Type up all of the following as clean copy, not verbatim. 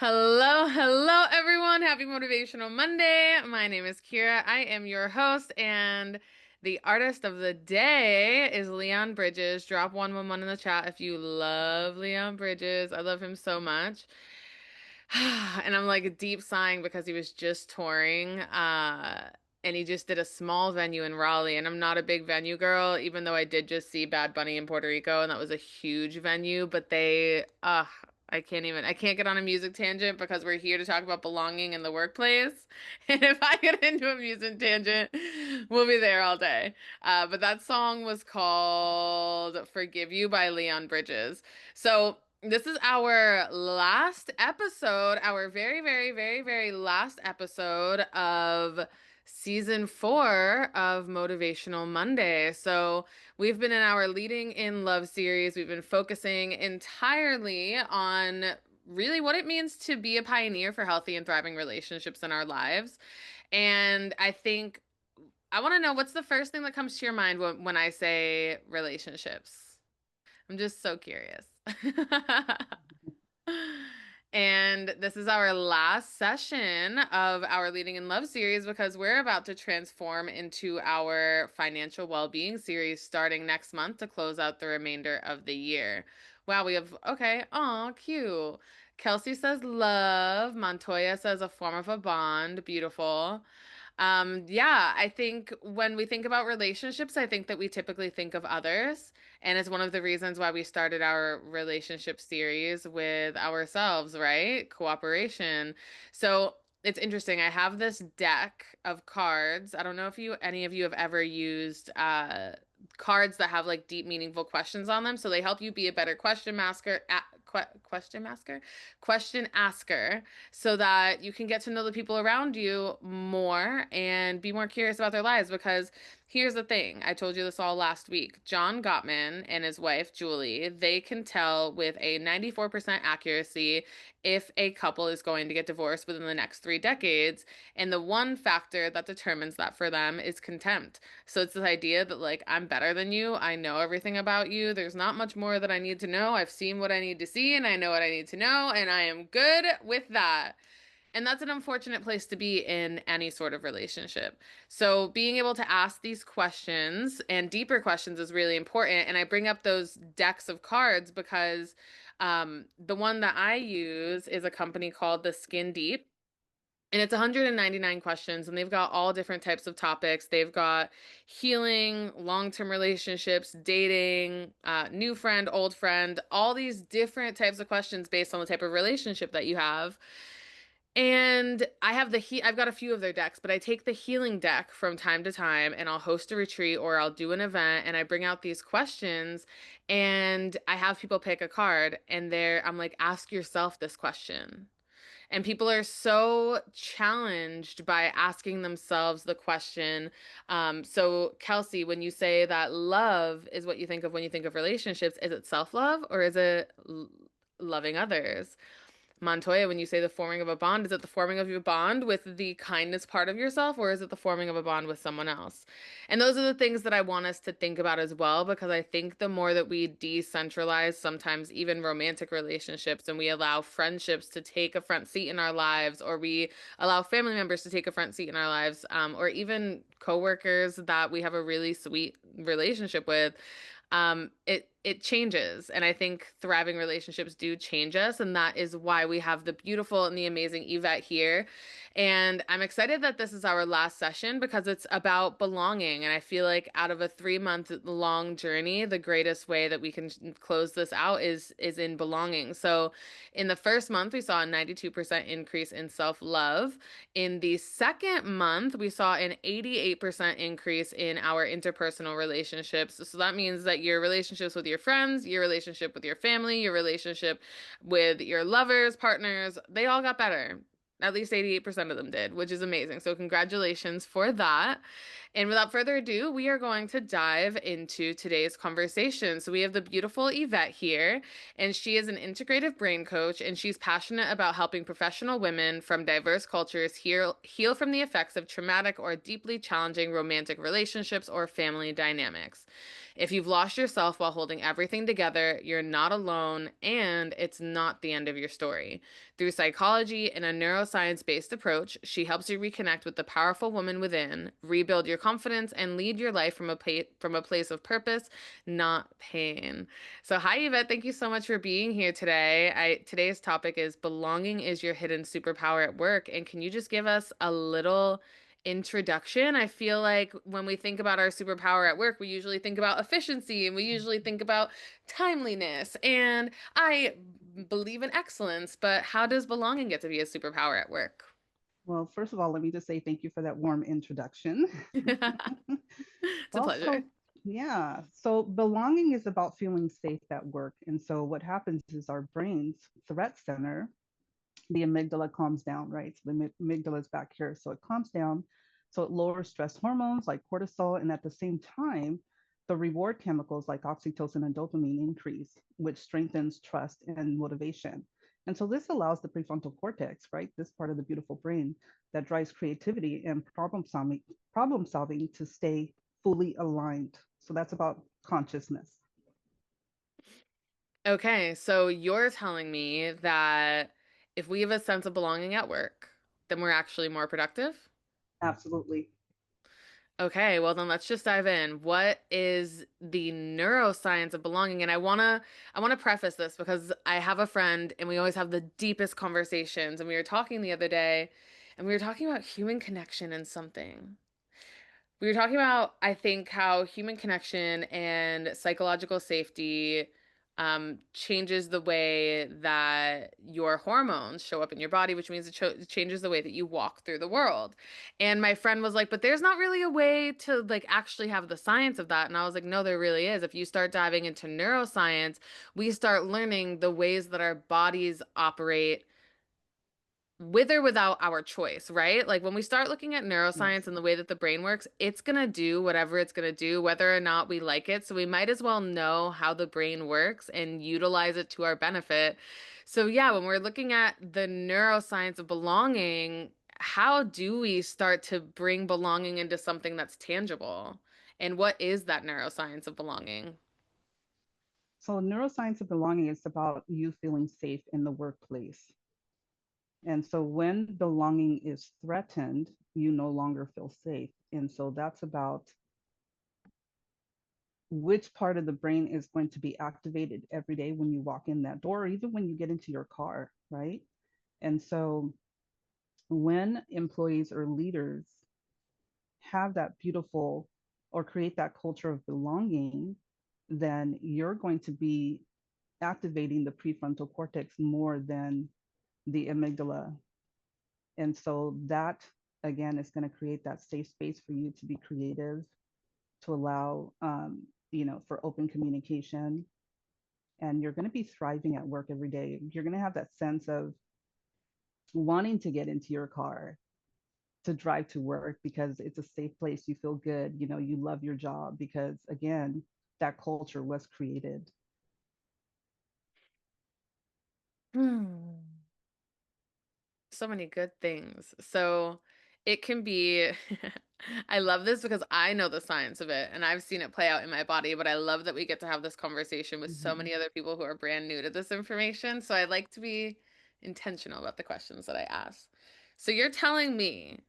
Hello, hello everyone. Happy Motivational Monday. My name is Kira. I am your host, and the artist of the day is Leon Bridges. Drop 111 in the chat if you love Leon Bridges. I love him so much. And I'm like deep sighing because he was just touring. And he just did a small venue in Raleigh. And I'm not a big venue girl, even though I did just see Bad Bunny in Puerto Rico, and that was a huge venue. But I can't get on a music tangent because we're here to talk about belonging in the workplace. And if I get into a music tangent, we'll be there all day. But that song was called Forgive You by Leon Bridges. So this is our last episode, our very, very, very, very last episode of season 4 of Motivational Monday. So we've been in our Leading in Love series. We've been focusing entirely on really what it means to be a pioneer for healthy and thriving relationships in our lives. And I want to know, what's the first thing that comes to your mind when I say relationships? I'm just so curious. And this is our last session of our Leading in Love series because we're about to transform into our financial well-being series starting next month to close out the remainder of the year. Wow, okay. Oh, cute. Kelsey says love. Montoya says a form of a bond. Beautiful. Yeah, I think when we think about relationships, I think that we typically think of others. And it's one of the reasons why we started our relationship series with ourselves, right? Cooperation. So it's interesting. I have this deck of cards. I don't know if any of you have ever used cards that have like deep, meaningful questions on them. So they help you be a better question asker, so that you can get to know the people around you more and be more curious about their lives. Because here's the thing, I told you this all last week. John Gottman and his wife, Julie, they can tell with a 94% accuracy if a couple is going to get divorced within the next 3 decades. And the one factor that determines that for them is contempt. So it's this idea that, like, I'm better than you. I know everything about you. There's not much more that I need to know. I've seen what I need to see, and I know what I need to know, and I am good with that. And that's an unfortunate place to be in any sort of relationship. So being able to ask these questions and deeper questions is really important. And I bring up those decks of cards because the one that I use is a company called the Skin Deep. And it's 199 questions, and they've got all different types of topics. They've got healing, long-term relationships, dating, new friend, old friend, all these different types of questions based on the type of relationship that you have. And I've got a few of their decks, but I take the healing deck from time to time, and I'll host a retreat or I'll do an event, and I bring out these questions, and I have people pick a card, and I'm like, ask yourself this question. And people are so challenged by asking themselves the question. So, Kelsey, when you say that love is what you think of when you think of relationships, is it self-love or is it loving others? Montoya, when you say the forming of a bond, is it the forming of your bond with the kindness part of yourself, or is it the forming of a bond with someone else? And those are the things that I want us to think about as well, because I think the more that we decentralize sometimes even romantic relationships, and we allow friendships to take a front seat in our lives, or we allow family members to take a front seat in our lives, or even coworkers that we have a really sweet relationship with, it changes. And I think thriving relationships do change us. And that is why we have the beautiful and the amazing Yvette here. And I'm excited that this is our last session because it's about belonging. And I feel like out of a 3 month long journey, the greatest way that we can close this out is in belonging. So in the first month, we saw a 92% increase in self-love. In the second month, we saw an 88% increase in our interpersonal relationships. So that means that your relationships with your friends, your relationship with your family, your relationship with your lovers, partners, they all got better. At least 88% of them did, which is amazing. So congratulations for that. And without further ado, we are going to dive into today's conversation. So we have the beautiful Yvette here, and she is an integrative brain coach, and she's passionate about helping professional women from diverse cultures heal from the effects of traumatic or deeply challenging romantic relationships or family dynamics. If you've lost yourself while holding everything together, you're not alone, and it's not the end of your story. Through psychology and a neuroscience based approach, she helps you reconnect with the powerful woman within, rebuild your confidence, and lead your life from a place of purpose, not pain. So, hi, Yvette. Thank you so much for being here today. Today's topic is belonging is your hidden superpower at work. And can you just give us a little introduction? I feel like when we think about our superpower at work, we usually think about efficiency and we usually think about timeliness. And I believe in excellence, but how does belonging get to be a superpower at work? Well, first of all, let me just say thank you for that warm introduction. It's a Well, pleasure. so yeah, so belonging is about feeling safe at work. And so what happens is our brain's threat center, the amygdala calms down, right? So the amygdala is back here. So it calms down. So it lowers stress hormones like cortisol. And at the same time, the reward chemicals like oxytocin and dopamine increase, which strengthens trust and motivation. And so this allows the prefrontal cortex, right? This part of the beautiful brain that drives creativity and problem solving to stay fully aligned. So that's about consciousness. Okay, so you're telling me that if we have a sense of belonging at work, then we're actually more productive? Absolutely. Okay, well then let's just dive in. What is the neuroscience of belonging? And I want to preface this because I have a friend and we always have the deepest conversations and we were talking the other day and we were talking about human connection and something. We were talking about, I think, how human connection and psychological safety changes the way that your hormones show up in your body, which means it changes the way that you walk through the world. And my friend was like, "But there's not really a way to like actually have the science of that." And I was like, "No, there really is. If you start diving into neuroscience, we start learning the ways that our bodies operate with or without our choice, right? Like when we start looking at neuroscience Yes. and the way that the brain works, it's going to do whatever it's going to do, whether or not we like it. So we might as well know how the brain works and utilize it to our benefit. So, yeah, when we're looking at the neuroscience of belonging, how do we start to bring belonging into something that's tangible? And what is that neuroscience of belonging? So neuroscience of belonging is about you feeling safe in the workplace. And so when belonging is threatened, you no longer feel safe. And so that's about which part of the brain is going to be activated every day when you walk in that door, or even when you get into your car, right? And so when employees or leaders have that beautiful or create that culture of belonging, then you're going to be activating the prefrontal cortex more than the amygdala. And so that again is going to create that safe space for you to be creative, to allow for open communication. And you're going to be thriving at work every day. You're going to have that sense of wanting to get into your car to drive to work because it's a safe place. You feel good, you love your job because again, that culture was created. Hmm. So many good things. So it can be, I love this because I know the science of it and I've seen it play out in my body, but I love that we get to have this conversation with so Mhm. many other people who are brand new to this information. So I like to be intentional about the questions that I ask. So you're telling me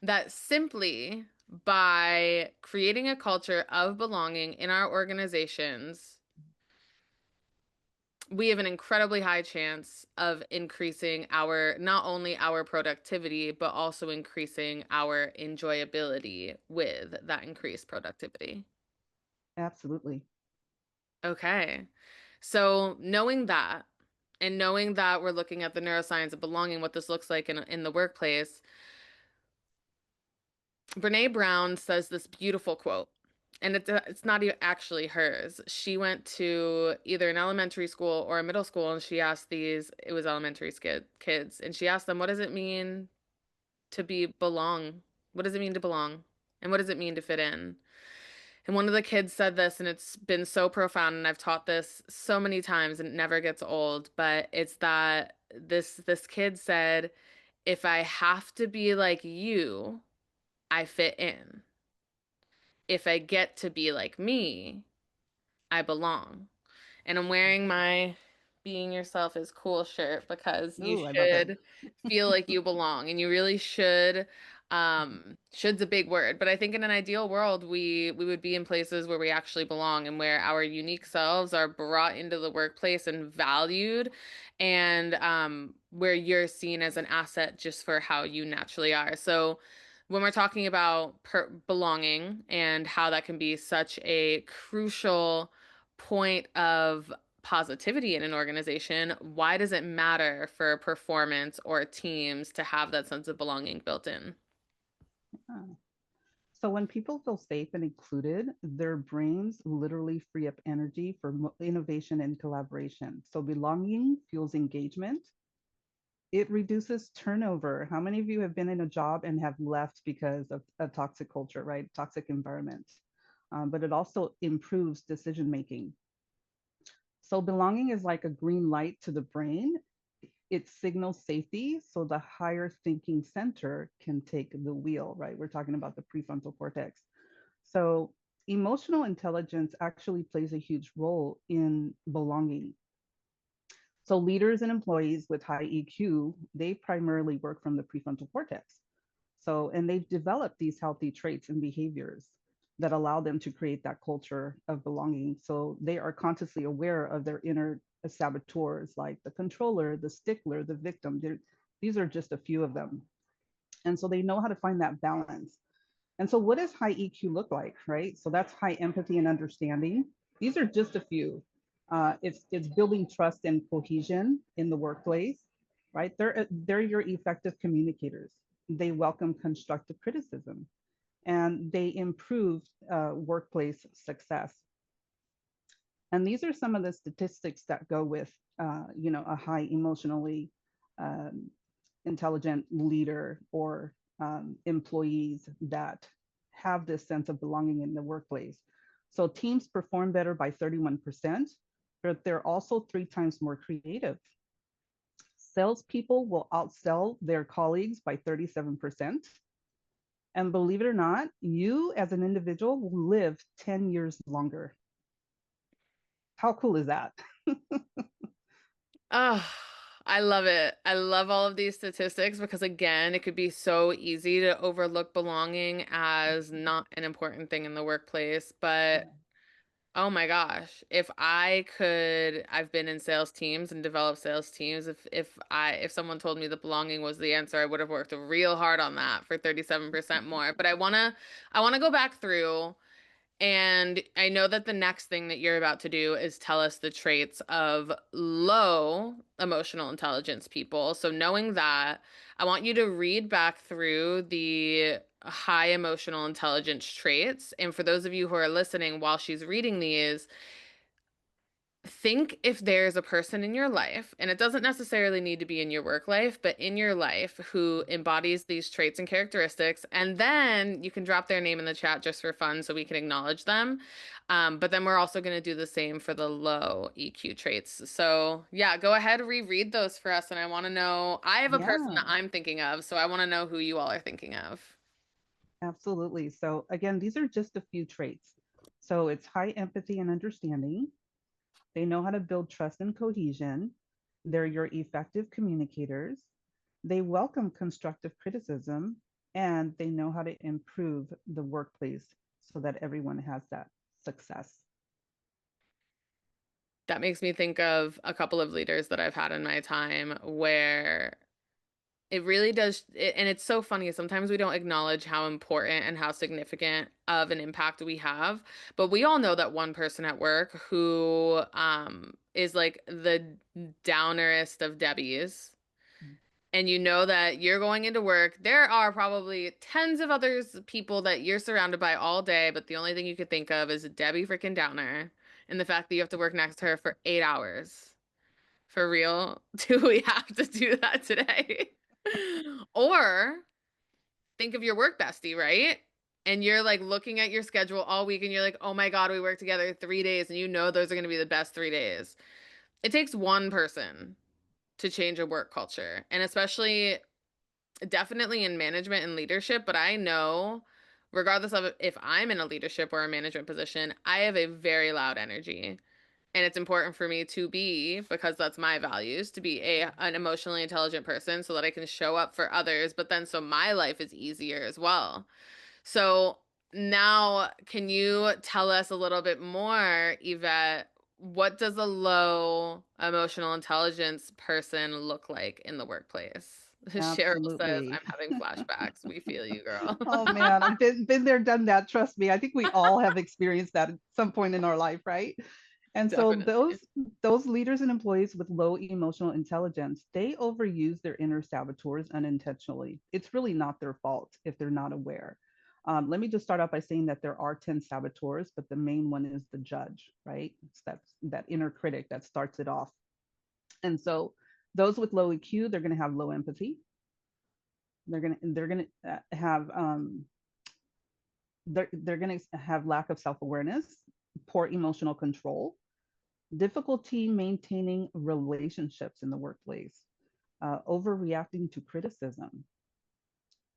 that simply by creating a culture of belonging in our organizations, we have an incredibly high chance of increasing our not only our productivity but also increasing our enjoyability with that increased productivity. Absolutely. Okay. So knowing that and knowing that we're looking at the neuroscience of belonging, what this looks like in the workplace, Brene Brown says this beautiful quote. And it's not even actually hers. She went to either an elementary school or a middle school, and she asked it was elementary kids, and she asked them, what does it mean to be belong? What does it mean to belong? And what does it mean to fit in? And one of the kids said this, and it's been so profound, and I've taught this so many times, and it never gets old, but it's that this kid said, if I have to be like you, I fit in. if I get to be like me, I belong. And I'm wearing my Being Yourself is Cool shirt because you Ooh, I love it. should feel like you belong and you really should. Should's a big word, but I think in an ideal world, we would be in places where we actually belong and where our unique selves are brought into the workplace and valued, and where you're seen as an asset just for how you naturally are. So when we're talking about belonging and how that can be such a crucial point of positivity in an organization, why does it matter for performance or teams to have that sense of belonging built in? Yeah. So when people feel safe and included, their brains literally free up energy for innovation and collaboration. So belonging fuels engagement. It reduces turnover. How many of you have been in a job and have left because of a toxic culture, right? Toxic environment. But it also improves decision making. So belonging is like a green light to the brain. It signals safety so the higher thinking center can take the wheel, right? We're talking about the prefrontal cortex. So emotional intelligence actually plays a huge role in belonging. So leaders and employees with high EQ, they primarily work from the prefrontal cortex. So, and they've developed these healthy traits and behaviors that allow them to create that culture of belonging. So they are consciously aware of their inner saboteurs, like the controller, the stickler, the victim. These are just a few of them. And so they know how to find that balance. And so, what does high EQ look like, right? So that's high empathy and understanding. These are just a few. It's building trust and cohesion in the workplace, right? They're your effective communicators. They welcome constructive criticism, and they improve workplace success. And these are some of the statistics that go with, a high emotionally um, intelligent leader or employees that have this sense of belonging in the workplace. So teams perform better by 31%, but they're also 3 times more creative. Salespeople will outsell their colleagues by 37%. And believe it or not, you as an individual will live 10 years longer. How cool is that? Oh, I love it. I love all of these statistics because, again, it could be so easy to overlook belonging as not an important thing in the workplace. But oh my gosh, I've been in sales teams and developed sales teams. If someone told me that belonging was the answer, I would have worked real hard on that for 37% more. But I wanna go back through. And I know that the next thing that you're about to do is tell us the traits of low emotional intelligence people. So, knowing that, I want you to read back through the high emotional intelligence traits. And for those of you who are listening while she's reading these, think if there's a person in your life, and it doesn't necessarily need to be in your work life, but in your life who embodies these traits and characteristics, and then you can drop their name in the chat just for fun so we can acknowledge them. But then we're also going to do the same for the low EQ traits. So, yeah, go ahead, reread those for us. And I want to know, I have a person Yeah, that I'm thinking of, so I want to know who you all are thinking of. absolutely. So, again, these are just a few traits. So, it's high empathy and understanding. They know how to build trust and cohesion. They're your effective communicators. They welcome constructive criticism, and they know how to improve the workplace so that everyone has that success. That makes me think of a couple of leaders that I've had in my time where it really does, and it's so funny. Sometimes we don't acknowledge how important and how significant of an impact we have. But we all know that one person at work who is like the downerest of Debbies. And you know that you're going into work. There are probably tens of others people that you're surrounded by all day, but the only thing you could think of is Debbie freaking Downer and the fact that you have to work next to her for 8 hours. For real? Do we have to do that today? Or think of your work bestie, right? And you're like looking at your schedule all week and you're like, oh my God, we work together 3 days and you know those are going to be the best 3 days. It takes one person to change a work culture. And especially definitely in management and leadership, but I know regardless of if I'm in a leadership or a management position, I have a very loud energy. And it's important for me to be, because that's my values, to be an emotionally intelligent person so that I can show up for others, but then so my life is easier as well. So now, can you tell us a little bit more, Yvette? What does a low emotional intelligence person look like in the workplace? Cheryl says, Absolutely. I'm having flashbacks. We feel you, girl. Oh man, I've been there, done that. Trust me. I think we all have experienced that at some point in our life, right? And so Definitely. those leaders and employees with low emotional intelligence, they overuse their inner saboteurs unintentionally. It's really not their fault if they're not aware. Let me just start out by saying that there are 10 saboteurs, but the main one is the judge, right? That's that inner critic that starts it off. And so those with low EQ, they're going to have low empathy. They're going to have they're going to have lack of self-awareness, poor emotional control, difficulty maintaining relationships in the workplace, overreacting to criticism.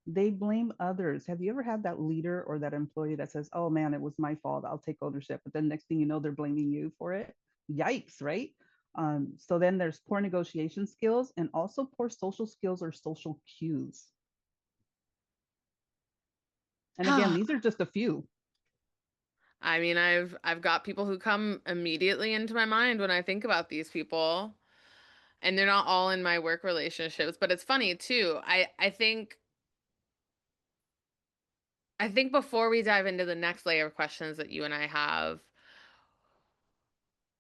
They blame others. Have you ever had that leader or that employee that says, "Oh man, it was my fault. I'll take ownership," but then next thing you know, they're blaming you for it? Yikes, right? So then there's poor negotiation skills and also poor social skills or social cues. And again, these are just a few. I mean, I've got people who come immediately into my mind when I think about these people, and they're not all in my work relationships, but it's funny too. I think before we dive into the next layer of questions that you and I have,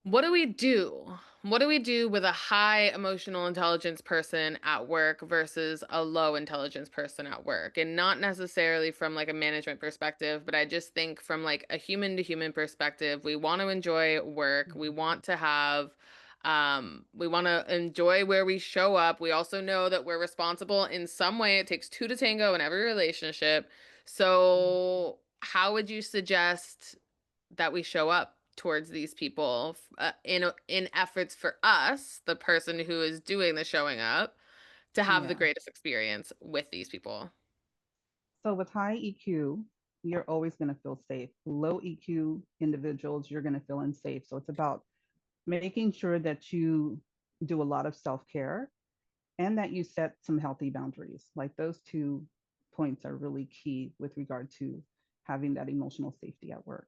what do we do? What do we do with a high emotional intelligence person at work versus a low intelligence person at work? And not necessarily from like a management perspective, but I just think from like a human to human perspective, we want to enjoy work. We want to enjoy where we show up. We also know that we're responsible in some way. It takes two to tango in every relationship. So, how would you suggest that we show up towards these people in efforts for us, the person who is doing the showing up, to have the Yeah. greatest experience with these people? So with high EQ, you're always going to feel safe. Low EQ individuals, you're going to feel unsafe. So it's about making sure that you do a lot of self care and that you set some healthy boundaries. Like those two points are really key with regard to having that emotional safety at work.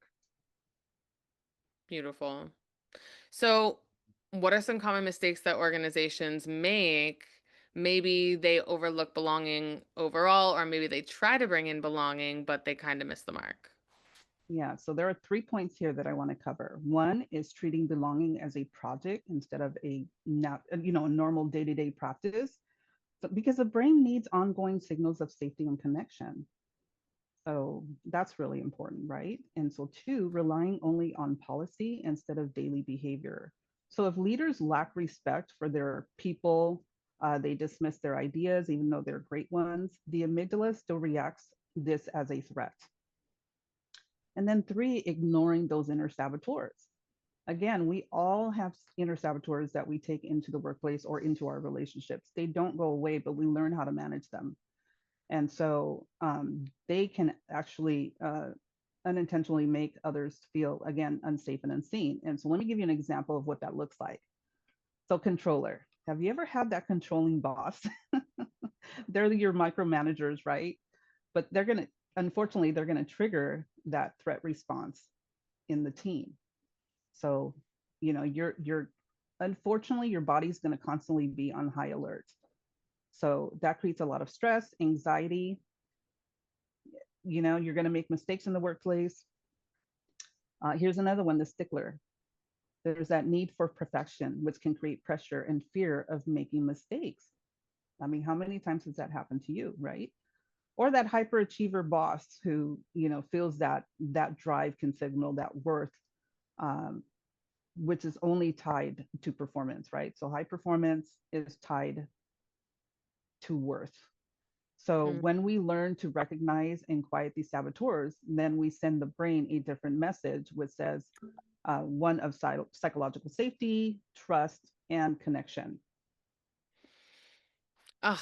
Beautiful. So, what are some common mistakes that organizations make? Maybe they overlook belonging overall, or maybe they try to bring in belonging, but they kind of miss the mark. Yeah, so there are 3 points here that I want to cover. One is treating belonging as a project instead of a not, a normal day-to-day practice. So, because the brain needs ongoing signals of safety and connection. So that's really important, right? And so, two, relying only on policy instead of daily behavior. So, if leaders lack respect for their people, they dismiss their ideas, even though they're great ones, the amygdala still reacts this as a threat. And then, three, ignoring those inner saboteurs. Again, we all have inner saboteurs that we take into the workplace or into our relationships. They don't go away, but we learn how to manage them. And so they can actually unintentionally make others feel, again, unsafe and unseen. And so let me give you an example of what that looks like. So, controller. Have you ever had that controlling boss? They're your micromanagers, right? But unfortunately, they're going to trigger that threat response in the team. So, you're unfortunately, your body's going to constantly be on high alert. So that creates a lot of stress, anxiety. You're going to make mistakes in the workplace. Here's another one, the stickler. There's that need for perfection, which can create pressure and fear of making mistakes. I mean, how many times has that happened to you, right? Or that hyperachiever boss who, feels that drive can signal that worth, um, which is only tied to performance, right? So high performance is tied to worth. So Mm. when we learn to recognize and quiet these saboteurs, then we send the brain a different message, which says one of psychological safety, trust, and connection. Ugh.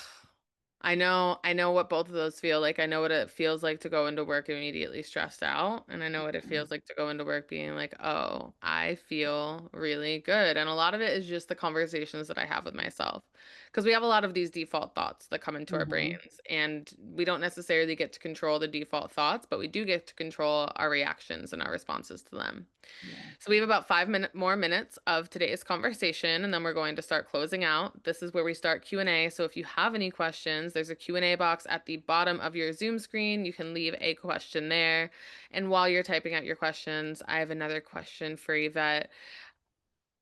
I know what both of those feel like. I know what it feels like to go into work immediately stressed out, and I know what it feels like to go into work being like, "Oh, I feel really good." And a lot of it is just the conversations that I have with myself. Because we have a lot of these default thoughts that come into our Hmm. brains, and we don't necessarily get to control the default thoughts, but we do get to control our reactions and our responses to them. Yeah. So we have about more minutes of today's conversation, and then we're going to start closing out. This is where we start Q&A. So if you have any questions, there's a Q&A box at the bottom of your Zoom screen. You can leave a question there. And while you're typing out your questions, I have another question for Yvette.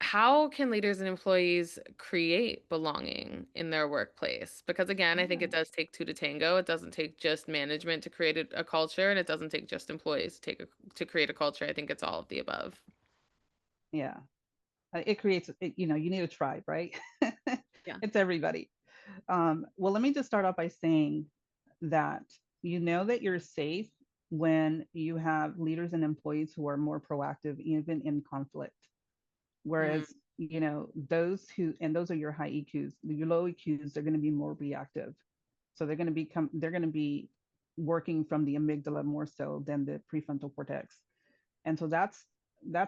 How can leaders and employees create belonging in their workplace? Because again, I think it Yeah. does take two to tango. It doesn't take just management to create a culture, and it doesn't take just employees to create a culture. I think it's all of the above. Yeah. It creates, you need a tribe, right? Yeah. It's everybody. Well, let me just start off by saying that you know that you're safe when you have leaders and employees who are more proactive, even in conflict. Mm. Whereas, those are your high EQs. Your low EQs, they're going to be more reactive. So they're going to be working from the amygdala more so than the prefrontal cortex. And so that's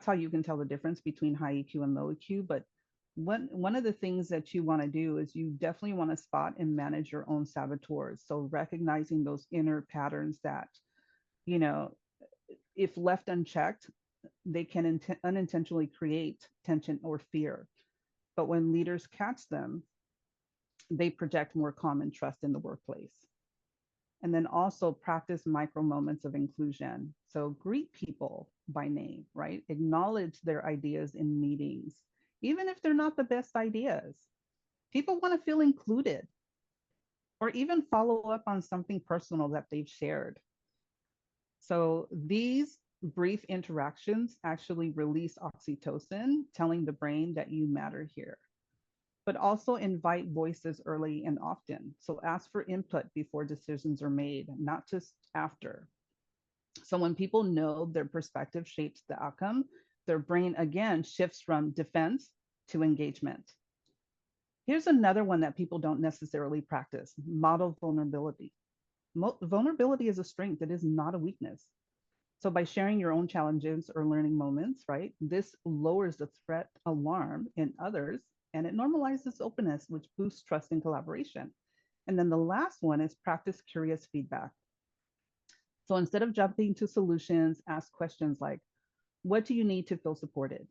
how you can tell the difference between high EQ and low EQ. But one of the things that you want to do is you definitely want to spot and manage your own saboteurs. So recognizing those inner patterns that, you know, if left unchecked, they can unintentionally create tension or fear. But when leaders catch them, they project more calm and trust in the workplace. And then also practice micro moments of inclusion. So greet people by name, right? Acknowledge their ideas in meetings, even if they're not the best ideas. People want to feel included, or even follow up on something personal that they've shared. So these brief interactions actually release oxytocin, telling the brain that you matter here. But also invite voices early and often. So ask for input before decisions are made, not just after. So when people know their perspective shapes the outcome, their brain again shifts from defense to engagement. Here's another one that people don't necessarily practice: model vulnerability. Vulnerability is a strength, it is not a weakness. So by sharing your own challenges or learning moments, right, this lowers the threat alarm in others and it normalizes openness, which boosts trust and collaboration. And then the last one is practice curious feedback. So instead of jumping to solutions, ask questions like, what do you need to feel supported?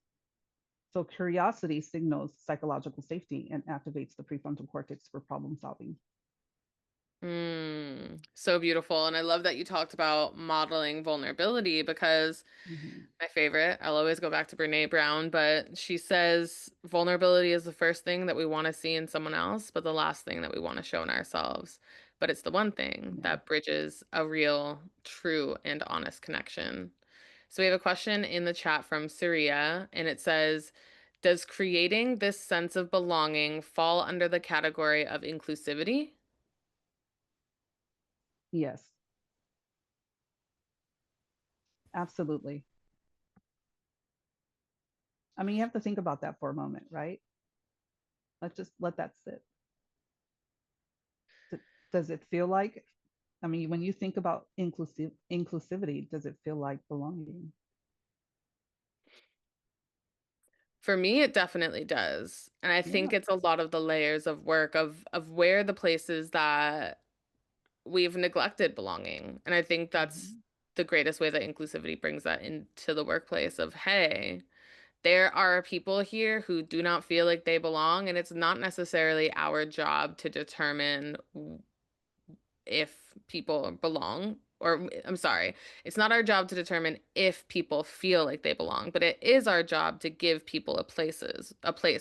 So curiosity signals psychological safety and activates the prefrontal cortex for problem solving. So beautiful. And I love that you talked about modeling vulnerability because Mhm. my favorite, I'll always go back to Brene Brown, but she says vulnerability is the first thing that we want to see in someone else, but the last thing that we want to show in ourselves. But it's the one thing Yeah. that bridges a real, true, and honest connection. So we have a question in the chat from Syria, and it says, does creating this sense of belonging fall under the category of inclusivity? Yes, absolutely. I mean, you have to think about that for a moment, right? Let's just let that sit. Does it feel like, I mean, when you think about inclusivity, does it feel like belonging? For me, it definitely does. And I think Yeah. it's a lot of the layers of work of where the places that we've neglected belonging. And I think that's Mhm. the greatest way that inclusivity brings that into the workplace of, hey, there are people here who do not feel like they belong, and it's not necessarily our job to determine if people belong. Or, I'm sorry, it's not our job to determine if people feel like they belong, but it is our job to give people a place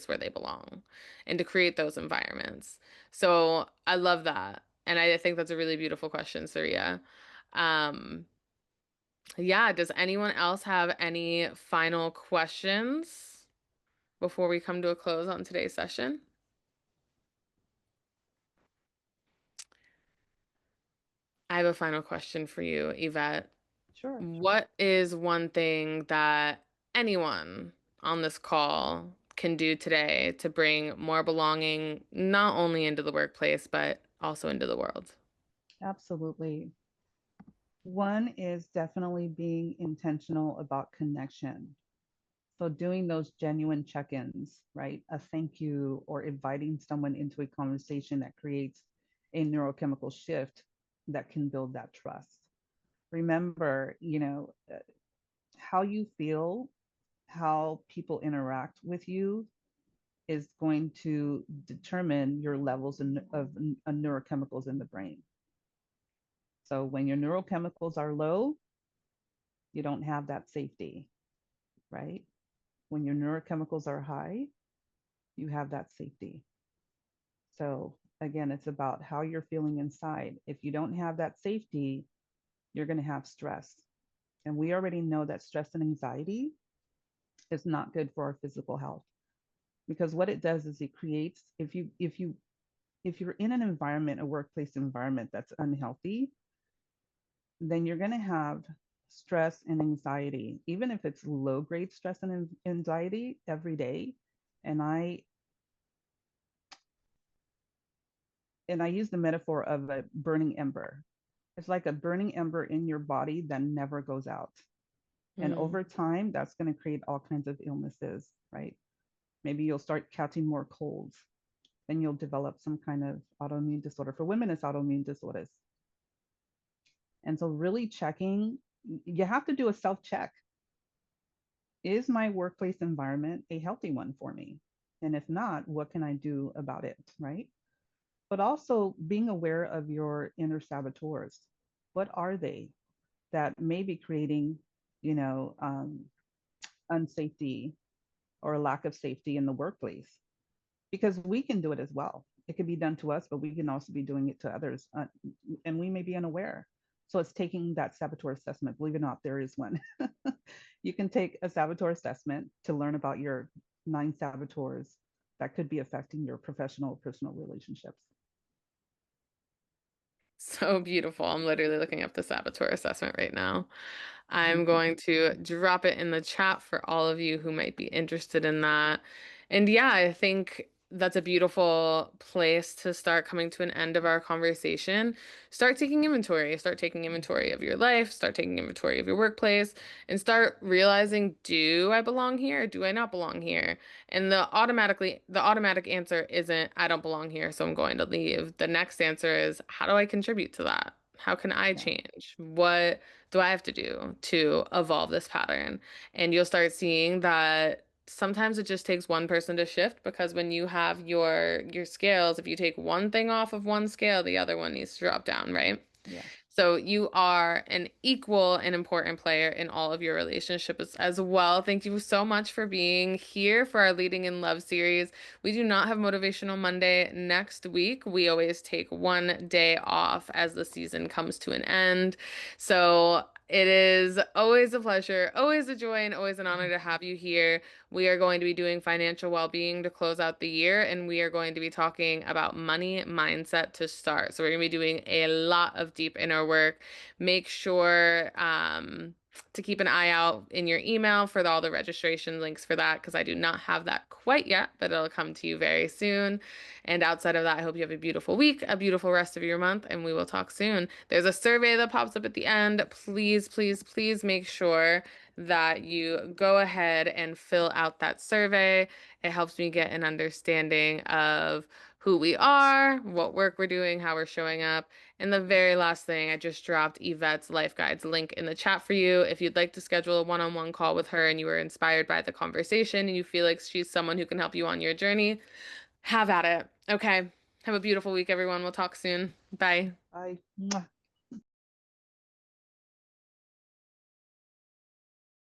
where they belong and to create those environments. So I love that. And I think that's a really beautiful question, Surya. Um, yeah, does anyone else have any final questions before we come to a close on today's session? I have a final question for you, Yvette. Sure. What is one thing that anyone on this call can do today to bring more belonging, not only into the workplace, but also into the world. Absolutely. One is definitely being intentional about connection. So doing those genuine check-ins, right? A thank you or inviting someone into a conversation that creates a neurochemical shift that can build that trust. Remember, how you feel, how people interact with you is going to determine your levels of neurochemicals in the brain. So when your neurochemicals are low, you don't have that safety, right? When your neurochemicals are high, you have that safety. So again, it's about how you're feeling inside. If you don't have that safety, you're going to have stress. And we already know that stress and anxiety is not good for our physical health, because what it does is it creates, if you're in an environment, a workplace environment that's unhealthy, then you're going to have stress and anxiety, even if it's low grade stress and anxiety every day. And I use the metaphor of a burning ember. It's like a burning ember in your body that never goes out. And Hmm. over time, that's going to create all kinds of illnesses, right? Maybe you'll start catching more colds. Then you'll develop some kind of autoimmune disorder. For women, it's autoimmune disorders. And so, really checking, you have to do a self check. Is my workplace environment a healthy one for me? And if not, what can I do about it, right? But also being aware of your inner saboteurs. What are they that may be creating, you know, unsafety or a lack of safety in the workplace? Because we can do it as well. It can be done to us, but we can also be doing it to others, and we may be unaware. So it's taking that saboteur assessment. Believe it or not, there is one. You can take a saboteur assessment to learn about your 9 saboteurs that could be affecting your professional personal relationships. So beautiful. I'm literally looking up the saboteur assessment right now. I'm Mhm. going to drop it in the chat for all of you who might be interested in that. And yeah, I think that's a beautiful place to start coming to an end of our conversation. Start taking inventory. Start taking inventory of your life. Start taking inventory of your workplace and start realizing, do I belong here or do I not belong here? And the automatic answer isn't I don't belong here, so I'm going to leave. The next answer is how do I contribute to that? How can I Yeah, change? What do I have to do to evolve this pattern? And you'll start seeing that sometimes it just takes one person to shift because when you have your scales, if you take one thing off of one scale, the other one needs to drop down, right? yeah. So you are an equal and important player in all of your relationships as well. Thank you so much for being here for our Leading in Love series. We do not have Motivational Monday next week. We always take one day off as the season comes to an end. So it is always a pleasure, always a joy, and always an honor to have you here. We are going to be doing financial well-being to close out the year, and we are going to be talking about money mindset to start. So we're going to be doing a lot of deep inner work. Make sure to keep an eye out in your email for all the registration links for that, because I do not have that quite yet, but it'll come to you very soon. And outside of that, I hope you have a beautiful week, a beautiful rest of your month, and we will talk soon. There's a survey that pops up at the end. Please, please, please make sure that you go ahead and fill out that survey. It helps me get an understanding of who we are, what work we're doing, how we're showing up. And the very last thing, I just dropped Yvette's Life Guides link in the chat for you. If you'd like to schedule a one-on-one call with her and you were inspired by the conversation and you feel like she's someone who can help you on your journey, have at it. Okay. Have a beautiful week, everyone. We'll talk soon. Bye. I